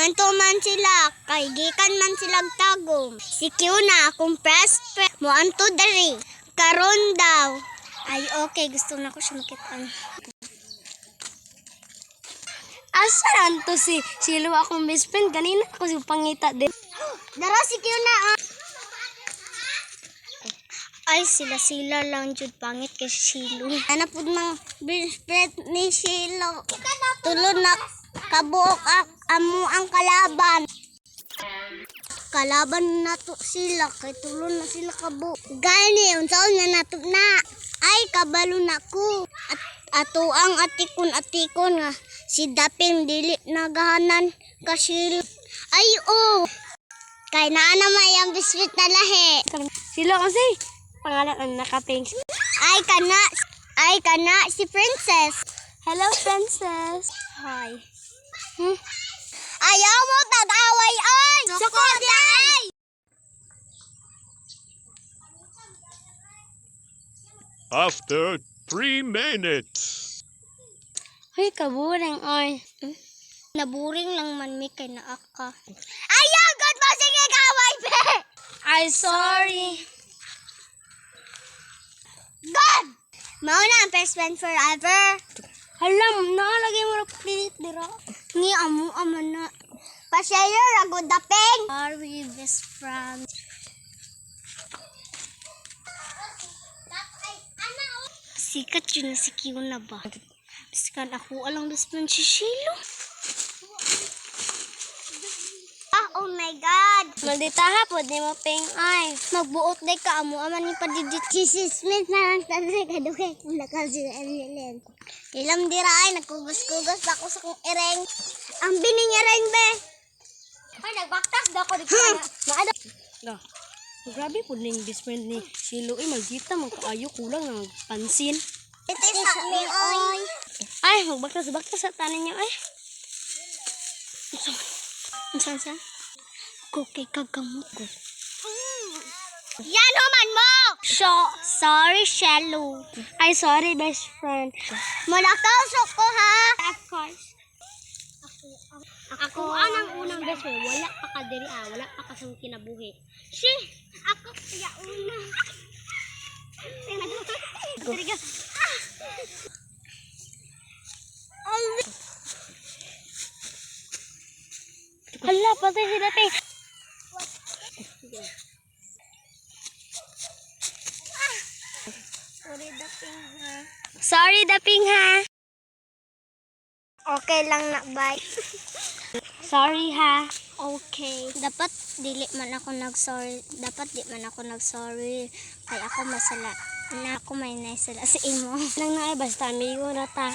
Komento man sila, kay gikan man silang tagom. Si Kiuna, akong best friend, mo anto dari. Karon daw. Ay, okay, gusto na ko siya makitaan. Asa to si Silo akong best friend? Ganina ako si pangita din. Dara si Kiuna, Ay, sila lang jud pangit kay Silo. Ana pud mang best friend ni Silo. Tulo na kabuok amo ang kalaban. Kalaban na to sila kay tulo na sila kabuok. Gani unsaon na nato na. Ay kabalo na ko. Ato ang atikon nga si Daping dili nagahanan ka Silo. Ay kay naa na may ang biscuit na lahi. Silo kasi pangalan ang nakapink. Ay kana si Princess. Hello, Princess. Hi. Ayaw mo tag-away ay! Sukod ay! After 3 minutes. Hoy, kaburing oy. Naburing lang man mi kay naa ka. Ayaw god mo sige gaway be! Ay, sorry. God! Mao na ang best friend forever. Halam, nakalagay mo rin pilit dira. Ni amo na. Pasyayo rago Daping. Are we best friends? Sikat yun na si Kiuna ba? Biskan ako alang best friend si Shilo. Oh my God! Malditaha po, di mo ping ay. Magbuot day ka amo aman ni padidit si Smith na lang tanay kadugay kung nakasi Ellen. Ilam dira ay nagkugos-kugos ako sa kong ireng. Ang bining ireng be. Ay, nagbaktas daw ko dito. Maada. No. Grabe po na yung best friend ni Silo. Maldita, magkaayo kulang ng pansin. Ito sa ni oy. Ay, magbaktas sa tanan niya ay. Saan? Kukay kagamot ko. Yan naman mo! Sorry, Shallow. Ay, sorry, best friend. Malakausok ko ha. Of course. Ako ang unang best friend. Wala pa ka diri wala pa ka sa kinabuhi. Ako kaya una. Tariga. Hala, patay si Daping. Sorry, Daping ha. Okay lang na, bye. Sorry ha. Okay. Dapat dili man ako nag-sorry. Dapat di man ako nag-sorry. Kaya ako masala. Na ako may naisala sa imo. Nang naay basta amigo na ta.